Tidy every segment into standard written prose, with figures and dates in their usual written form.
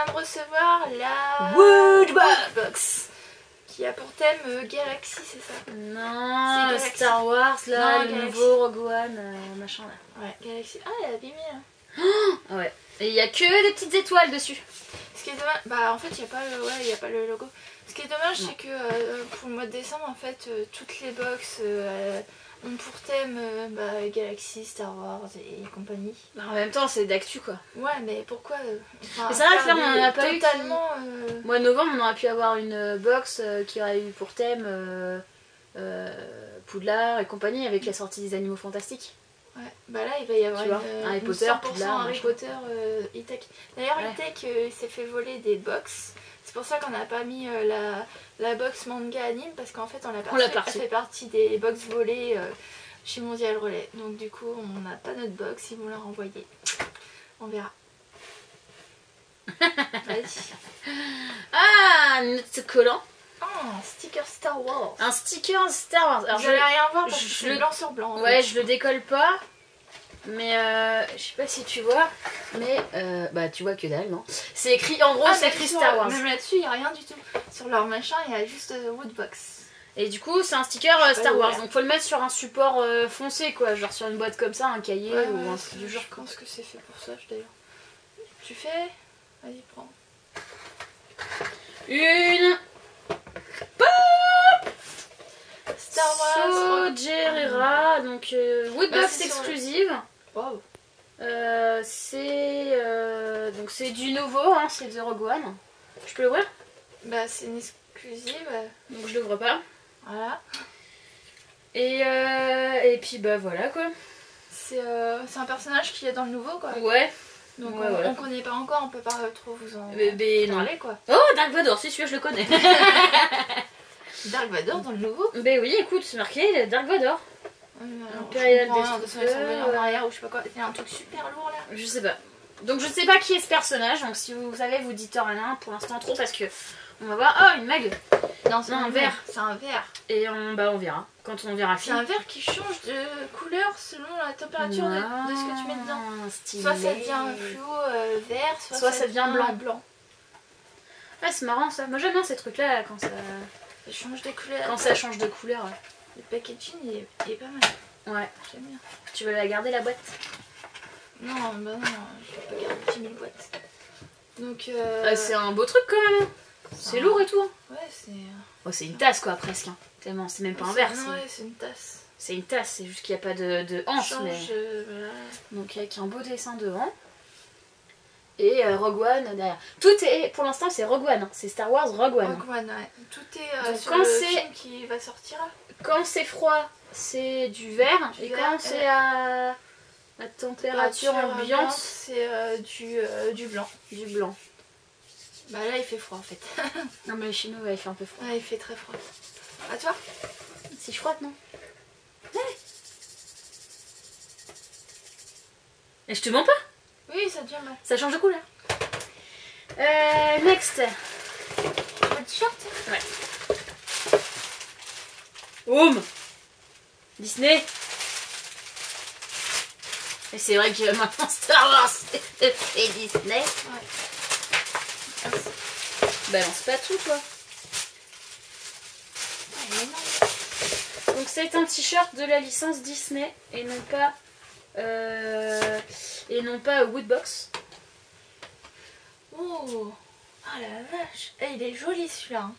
vient de recevoir la Woodbox qui a pour thème Galaxy, c'est ça? Non, Galaxy. Star Wars là, Non, le Galaxy. nouveau Rogue One, machin là. Ouais, Galaxy. Ah, elle est abîmée là. Ah ouais. Et il y a que des petites étoiles dessus. Ce qui est dommage, bah en fait il n'y a pas le, ouais, y a pas le logo. Ce qui est dommage c'est que pour le mois de décembre en fait toutes les box ont pour thème Galaxy, Star Wars et compagnie. Bah, en même temps c'est d'actu quoi. Ouais mais pourquoi Mais c'est vrai que là on en a pas eu totalement Mois de novembre on aurait pu avoir une box qui aurait eu pour thème Poudlard et compagnie avec la sortie des Animaux Fantastiques. Ouais, bah là il va y avoir Tu vois, Harry Potter, 100% Poudlard, Harry machin. Potter e-tech. D'ailleurs Ouais. e-tech s'est fait voler des box. C'est pour ça qu'on n'a pas mis la box manga anime parce qu'en fait on l'a l'a elle fait partie des box volées chez Mondial Relais. Donc du coup on n'a pas notre box, ils vont la renvoyer. On verra. Vas-y. Ah, notre collant. Oh, un sticker Star Wars. Un sticker Star Wars. Alors Vous allez rien voir parce que je c'est le- blanc sur blanc. en Ouais, fait. je le décolle pas. Mais je sais pas si tu vois. Mais bah tu vois que dalle, non? C'est écrit, en gros, c'est même écrit sur- Star Wars. Même là-dessus il n'y a rien du tout. Sur leur machin il y a juste Woodbox. Et du coup, c'est un sticker Je sais pas Star le Wars. voir. Donc faut le mettre sur un support foncé quoi. Genre sur une boîte comme ça, un cahier Ouais, ou un ouais, truc du genre. je pense que c'est fait pour ça d'ailleurs. Tu fais? Vas-y prends. Une Star Wars. Sojerera, donc Woodbox c'est sur- exclusive. Wow. Donc c'est du nouveau, hein, c'est de Rogue One. Je peux l'ouvrir? Bah c'est une exclusive. Donc je l'ouvre pas. Voilà. Et puis bah voilà quoi. C'est un personnage qu'il y a dans le nouveau quoi. Ouais. Donc Ouais, on, voilà. on connaît pas encore, on peut pas trop vous en Non. parler quoi. Oh, Dark Vador, si celui-là je le connais. Dark Vador dans le nouveau. Ben oui, écoute, c'est marqué Dark Vador. Impérial Destructeur, en arrière ou je sais pas quoi. Il y a un truc super lourd là. Je sais pas. Donc je sais pas qui est ce personnage, donc si vous savez, vous dites rien pour l'instant trop parce que on va voir. Oh, une mag. Non, c'est Non, un un verre. verre. C'est un verre. Et on verra. Quand on verra le C'est film. un verre qui change de couleur selon la température de ce que tu mets dedans. Stylé. Soit ça devient fluo vert, Soit ça devient blanc. blanc. Ah, c'est marrant ça. Moi j'aime bien ces trucs là quand ça Ça change des couleurs. change de couleur. Ouais. Le packaging il est pas mal. Ouais. J'aime bien. Tu veux la garder la boîte? Non, bah non, je vais pas garder 10 000 boîtes. Donc C'est un beau truc quand même. C'est lourd et tout. Hein. Ouais, c'est... Oh, c'est une tasse quoi presque. Hein. Tellement, c'est même pas un verre. Non, ouais, c'est une tasse. C'est une tasse, c'est juste qu'il n'y a pas de hanche. Change, Mais... voilà. Donc avec un beau dessin devant. Et Rogue One derrière. Tout est, pour l'instant c'est Rogue One, hein. C'est Star Wars Rogue One. Rogue One, ouais. Tout est Donc, sur quand le c'est- film qui va sortir. Quand c'est froid, c'est du vert. Du et vert, quand c'est à température ambiante, c'est du blanc. du blanc. Bah là, il fait froid en fait. Non mais chez nous, ouais, il fait un peu froid. Ouais, il fait très froid. À toi? Si je frotte, non? Et je te mens pas? Oui, ça devient mal. Ça change de couleur. Next. Le t-shirt? Ouais. Home. Disney. Et c'est vrai que maintenant Star Wars c'est Disney. Ouais. Balance pas tout quoi. Ah, il est énorme. Donc c'est un t-shirt de la licence Disney et non pas Woodbox. Oh. Ah la vache. Eh, il est joli celui-là. Hein.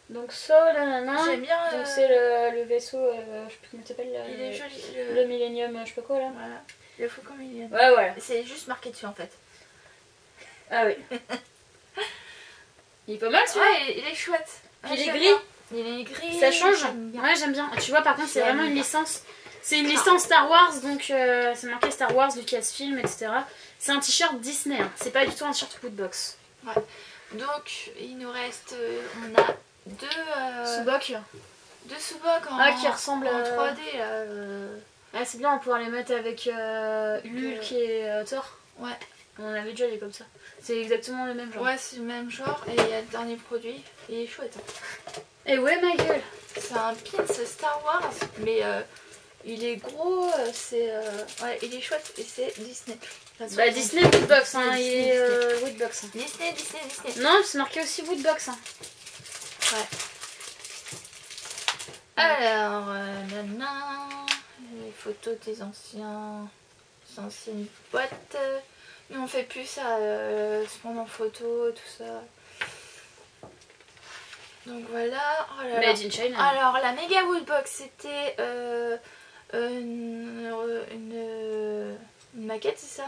Donc ça, nanana. J'aime bien. Donc c'est le vaisseau, je sais plus comment il s'appelle. Il est joli. Le Millennium, je sais pas quoi là. Voilà. Le Faucon Millenium. Ouais, voilà. C'est juste marqué dessus en fait. Ah oui. Il est pas mal celui-là. Ouais, il est chouette. Puis il est j'aime gris. bien. Il est gris. Ça change. J'aime bien. Ouais, j'aime bien. Tu vois, par contre, c'est J'aime vraiment une bien. licence. C'est une licence Star Wars, donc c'est marqué Star Wars, Lucasfilm, etc. C'est un t-shirt Disney. Hein. C'est pas du tout un t-shirt Woodbox. Donc il nous reste, on a deux Subok. sous-bocs en, Ah, qui ressemblent en 3D là. Ah, c'est bien, on pourra les mettre avec Hulk et Thor. Ouais. On en avait déjà les comme ça. C'est exactement le même genre. Ouais, c'est le même genre et il y a le dernier produit. Il est chouette. Hein. Et ouais, ma gueule. C'est un pins Star Wars, mais Il est gros, ouais, il est chouette et c'est Disney. Bah Disney Woodbox, hein, il est Woodbox. Disney. Non, c'est marqué aussi Woodbox. Hein. Ouais. Alors, maintenant, les photos des anciennes boîtes. Mais on fait plus ça, se prendre en photo, tout ça. Donc voilà. Oh là là. Made in China. Alors, la Mega Woodbox, c'était une maquette, c'est ça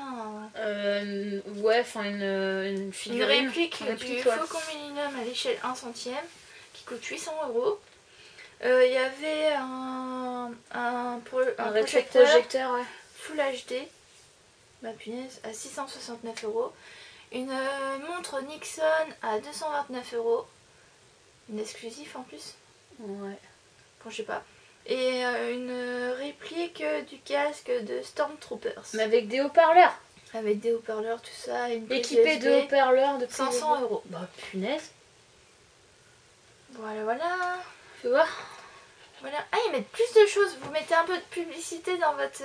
ouais, enfin une figurine. Une réplique du Faucon Millennium à l'échelle 1 centième qui coûte 800 €. Il y avait un projecteur ouais. Full HD, ma punaise, à 669 €. Une montre Nixon à 229 €. Une exclusive en plus. Ouais. Bon, je sais pas. Et une réplique du casque de Stormtroopers. Mais avec des haut-parleurs. Avec des haut-parleurs, tout ça. Une équipée de haut-parleurs de 500 €. Bah punaise. Voilà. Tu vois. Voilà. Ah, ils mettent plus de choses. Vous mettez un peu de publicité dans votre...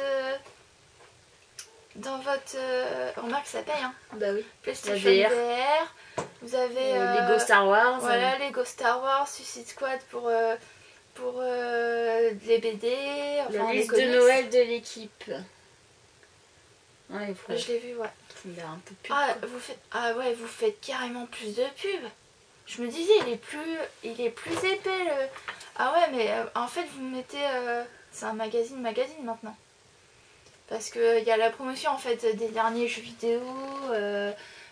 remarque, ça paye, hein. Bah oui. PlayStation VR. Vous avez... Lego Star Wars. Voilà, Lego Star Wars, Suicide Squad pour les BD. Enfin, la les liste comics. de Noël de l'équipe. Ouais, Je l'ai vu, ouais. Il a un peu de pub. Ouais, vous faites carrément plus de pub. Je me disais, il est plus épais le... Ah ouais, mais en fait, vous mettez... c'est un magazine maintenant. Parce qu'il y a la promotion, en fait, des derniers jeux vidéo,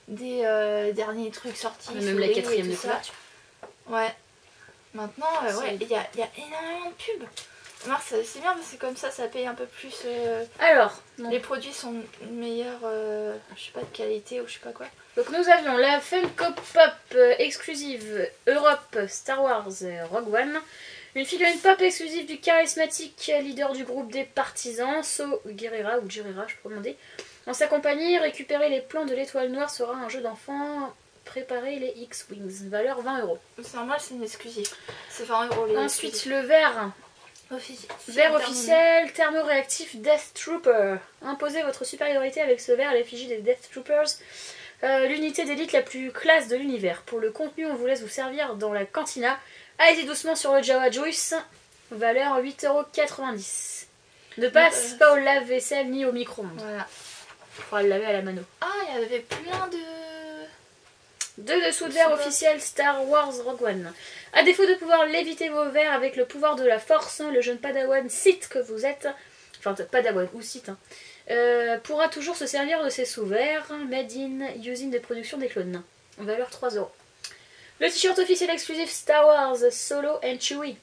des derniers trucs sortis. Même la 4ème de couverture. Ouais. Maintenant, ouais, il y a énormément de pubs. Remarque, c'est bien parce que comme ça paye un peu plus. Alors, les produits sont meilleurs, je sais pas, de qualité ou je sais pas quoi. Donc nous avions la Funko Pop exclusive Europe Star Wars Rogue One. Une figurine pop exclusive du charismatique leader du groupe des partisans, So Guerrera, ou Guerrera, je peux demander. En sa compagnie, récupérer les plans de l'étoile noire sera un jeu d'enfant. Préparer les X-Wings, valeur 20 €. C'est normal, c'est une exclusive. C'est 20 € les Ensuite, exclusifs. le verre. Verre officiel, thermoréactif Death Trooper. Imposez votre supériorité avec ce verre à l'effigie des Death Troopers. L'unité d'élite la plus classe de l'univers. Pour le contenu, on vous laisse vous servir dans la cantina. Allez doucement sur le Jawa Juice. Valeur 8,90 €. Ne passe pas au lave-vaisselle ni au micro-ondes. Voilà. Il faudra le laver à la mano. Ah, il y avait plein de... Deux dessous de verre officiel Star Wars Rogue One. À défaut de pouvoir léviter vos verres avec le pouvoir de la force, le jeune padawan Sith que vous êtes, enfin padawan ou Sith, pourra toujours se servir de ces sous-verres made in usine de production des clones. Valeur 3 €. Le t-shirt officiel exclusif Star Wars Solo and Chewie.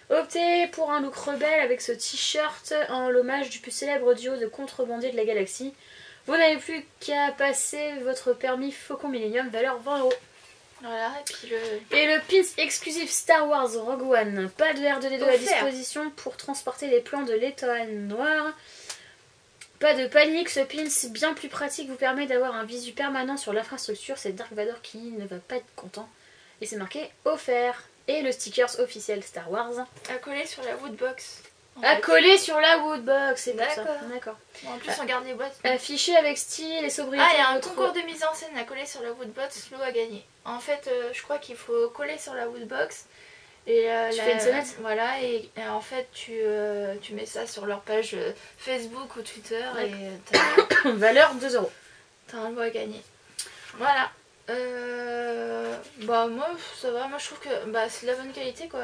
Optez pour un look rebelle avec ce t-shirt en l'hommage du plus célèbre duo de contrebandiers de la galaxie. Vous n'avez plus qu'à passer votre permis Faucon Millennium, valeur 20 €. Voilà, et puis le pins exclusif Star Wars Rogue One. Pas de R2D2 à disposition pour transporter les plans de l'étoile noire. Pas de panique, ce pins bien plus pratique vous permet d'avoir un visu permanent sur l'infrastructure. C'est Dark Vador qui ne va pas être content. Et c'est marqué offert. Et le stickers officiel Star Wars. à coller sur la Woodbox. À coller sur la Woodbox, c'est pour ça. D'accord. En plus, on garde les boîtes. Affiché avec style et sobriété. Ah, il y a un concours de mise en scène à coller sur la Woodbox, lot à gagner. En fait, je crois qu'il faut coller sur la Woodbox. Et tu fais une sonnette. Voilà, et en fait, tu mets ça sur leur page Facebook ou Twitter. Ouais. Et valeur 2 €. t'as un lot à gagner. Voilà. Bah, moi, ça va. Moi, je trouve que c'est de la bonne qualité, quoi.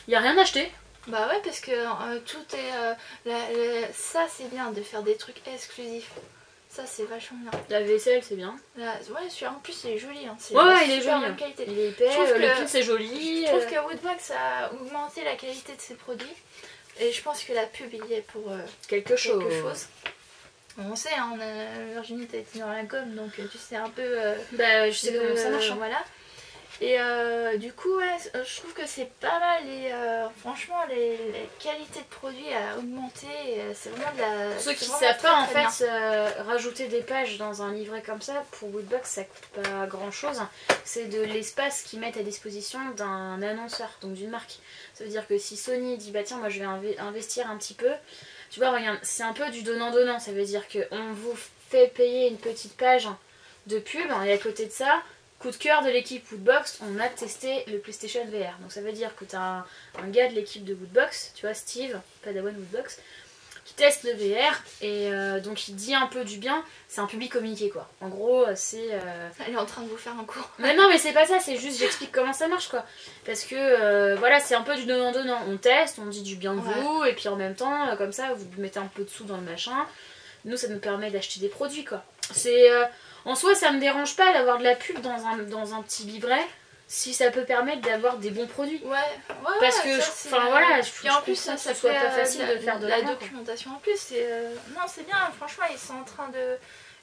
Il n'y a rien acheté. Bah ouais, parce que tout est... ça, c'est bien de faire des trucs exclusifs. Ça, c'est vachement bien. La vaisselle, c'est bien. Ouais, en plus, il est joli. Hein. Il est joli. Bonne qualité. Il est épais, le pin, c'est joli. Je trouve que Woodbox a augmenté la qualité de ses produits. Et je pense que la pub, il y est pour quelque chose. On sait, hein, Virginie, t'as été dans la com, donc tu sais un peu... je sais comment ça marche. Voilà. Et du coup, ouais, je trouve que c'est pas mal. Et franchement, les qualités de produits à augmenter, c'est vraiment de la. Pour ceux qui vraiment savent très, pas, en très bien. fait, rajouter des pages dans un livret comme ça, pour Woodbox, ça coûte pas grand chose. C'est de l'espace qu'ils mettent à disposition d'un annonceur, donc d'une marque. Ça veut dire que si Sony dit, bah tiens, moi je vais investir un petit peu, tu vois, regarde, c'est un peu du donnant-donnant. Ça veut dire qu'on vous fait payer une petite page de pub, et à côté de ça, coup de cœur de l'équipe Woodbox, on a testé le PlayStation VR. Donc ça veut dire que tu as un gars de l'équipe de Woodbox, tu vois, Steve, Padawan Woodbox, qui teste le VR et donc il dit un peu du bien. C'est un public communiqué quoi. En gros, c'est. Elle est en train de vous faire un cours. Mais non, mais c'est pas ça, c'est juste j'explique comment ça marche quoi. Parce que voilà, c'est un peu du donnant-donnant. On teste, on dit du bien de vous, et puis en même temps, comme ça, vous mettez un peu de sous dans le machin. Nous, ça nous permet d'acheter des produits quoi. C'est. En soi, ça me dérange pas d'avoir de la pub dans un petit livret si ça peut permettre d'avoir des bons produits. Ouais, parce que, enfin voilà, et en plus, ça soit fait pas facile de faire de la l'argent, documentation en plus. Non, c'est bien, franchement, ils sont en train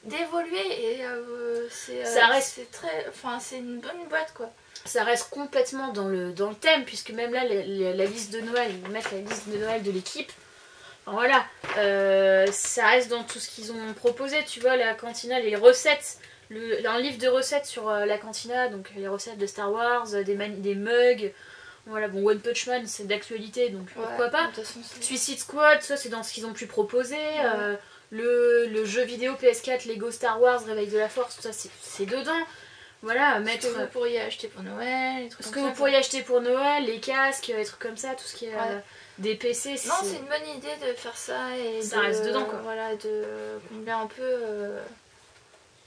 d'évoluer et ça reste. C'est très. Enfin, c'est une bonne boîte quoi. Ça reste complètement dans le thème, puisque même là, la liste de Noël, ils mettent la liste de Noël de l'équipe. Voilà, ça reste dans tout ce qu'ils ont proposé, tu vois, la cantina, les recettes, un livre de recettes sur la cantina, donc les recettes de Star Wars, des mugs, voilà, bon, One Punch Man c'est d'actualité, donc pourquoi pas. Suicide Squad, ça c'est dans ce qu'ils ont pu proposer, le jeu vidéo PS4, Lego Star Wars, Réveil de la Force, tout ça c'est dedans. Voilà, mettre. Ce que vous pourriez acheter pour Noël, ce que vous pourriez acheter pour Noël, les casques, les trucs comme ça, tout ce qui est des PC. Non, c'est une bonne idée de faire ça et ça reste dedans quoi. Voilà, de combler un peu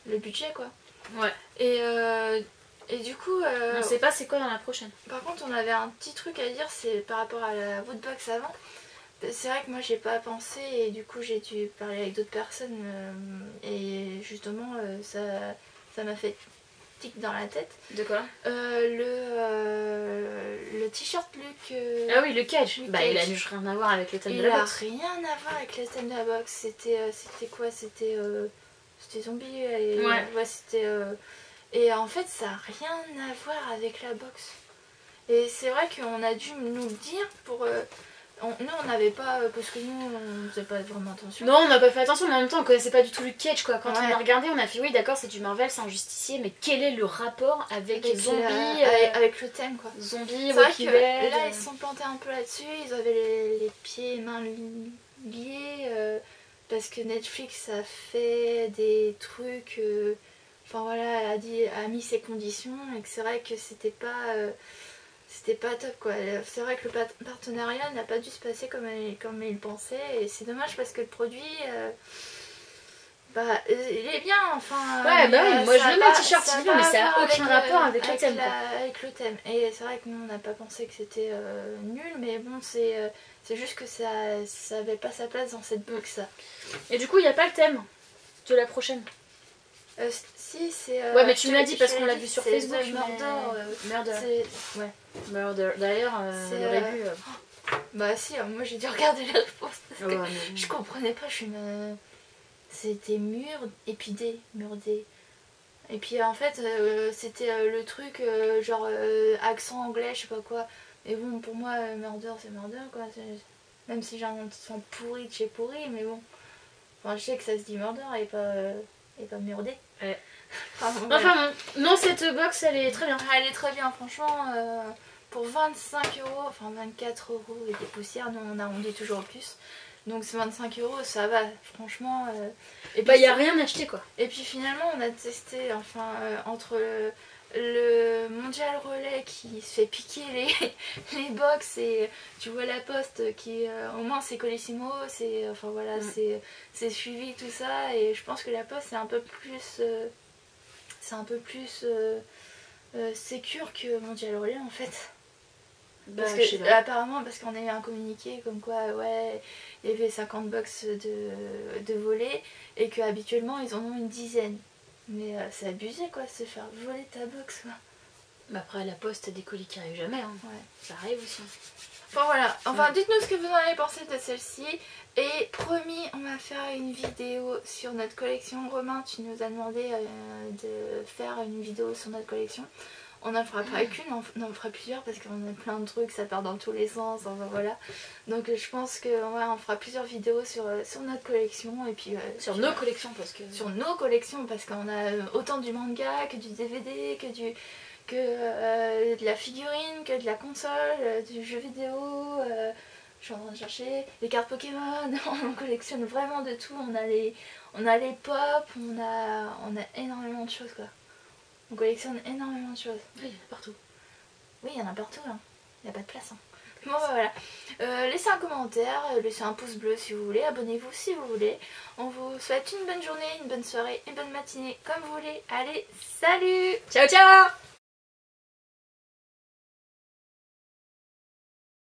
le budget quoi. Ouais. Et du coup. On sait pas c'est quoi dans la prochaine. Par contre, on avait un petit truc à dire, c'est par rapport à la Woodbox avant. C'est vrai que moi j'ai pas pensé et du coup j'ai dû parler avec d'autres personnes et justement ça m'a fait tic dans la tête. De quoi le t-shirt Luke. Ah oui, le cage. Bah il a juste rien à voir avec le thème de la box. Il a rien à voir avec le thème de la box. C'était quoi? C'était zombie. Et, ouais c'était. Et en fait ça a rien à voir avec la box. Et c'est vrai qu'on a dû nous le dire pour. Nous on n'avait pas, parce que nous on faisait pas vraiment attention. Non, on n'a pas fait attention, mais en même temps on connaissait pas du tout Luke Cage quoi. Quand on a regardé, on a fait oui d'accord c'est du Marvel, c'est un justicier, mais quel est le rapport avec zombies avec le thème quoi. Zombies, Walking Dead. Là ils se sont plantés un peu là-dessus, ils avaient les pieds et mains liés parce que Netflix a fait des trucs, enfin voilà, a mis ses conditions et que c'est vrai que c'était pas top quoi. C'est vrai que le partenariat n'a pas dû se passer comme il pensait et c'est dommage parce que le produit il est bien enfin. Ouais bah oui, moi je le mets t-shirt civil mais ça n'a aucun rapport avec le thème. Avec le thème. Et c'est vrai que nous on n'a pas pensé que c'était nul mais bon c'est juste que ça avait pas sa place dans cette box là. Et du coup il n'y a pas le thème de la prochaine. Si c'est. Ouais mais tu me l'as dit parce qu'on l'a vu sur Facebook. Murder. Ouais. Murder. D'ailleurs, on aurait vu. Bah si, moi j'ai dû regarder les réponses parce que je comprenais pas. C'était murdé. Et puis en fait, c'était le truc genre accent anglais, je sais pas quoi. Et bon, pour moi, murder c'est murder quoi. Même si j'ai un accent pourri de chez pourri, mais bon. Enfin, je sais que ça se dit murder et pas murdé. Ouais. Enfin bon, non, cette box elle est très bien. Elle est très bien, franchement. Pour 25€, enfin 24€ et des poussières, nous on arrondit toujours au plus. Donc c'est 25€, ça va, franchement. Et bah, il n'y a rien acheté quoi. Et puis finalement, on a testé, enfin, entre le Mondial Relais qui se fait piquer les box et tu vois la poste qui, au moins c'est Colissimo, c'est, enfin voilà, c'est suivi tout ça. Et je pense que la poste c'est un peu plus. Sécure que Mondial Relais en fait. Parce que, apparemment parce qu'on a eu un communiqué comme quoi ouais il y avait 50 box de volets et que habituellement ils en ont une dizaine. Mais c'est abusé quoi de se faire voler ta box quoi. Bah après la poste des colis qui arrivent jamais hein. Ouais. Ça arrive aussi. Enfin voilà, enfin dites-nous ce que vous en avez pensé de celle-ci. Et promis, on va faire une vidéo sur notre collection. Romain, tu nous as demandé de faire une vidéo sur notre collection. On n'en fera pas qu'une, on en fera plusieurs parce qu'on a plein de trucs, ça part dans tous les sens, enfin voilà. Donc je pense que ouais, on fera plusieurs vidéos sur notre collection et puis... sur nos collections parce que... Sur nos collections parce qu'on a autant du manga que du DVD, que de la figurine, que de la console, du jeu vidéo... je suis en train de chercher les cartes Pokémon, on collectionne vraiment de tout, on a les pop, on a énormément de choses quoi. On collectionne énormément de choses. Oui, il y en a partout. Oui, il y en a partout, hein. Il n'y a pas de place. Hein. Bon, bah, voilà. Laissez un commentaire, laissez un pouce bleu si vous voulez, abonnez-vous si vous voulez. On vous souhaite une bonne journée, une bonne soirée, une bonne matinée, comme vous voulez. Allez, salut! Ciao, ciao!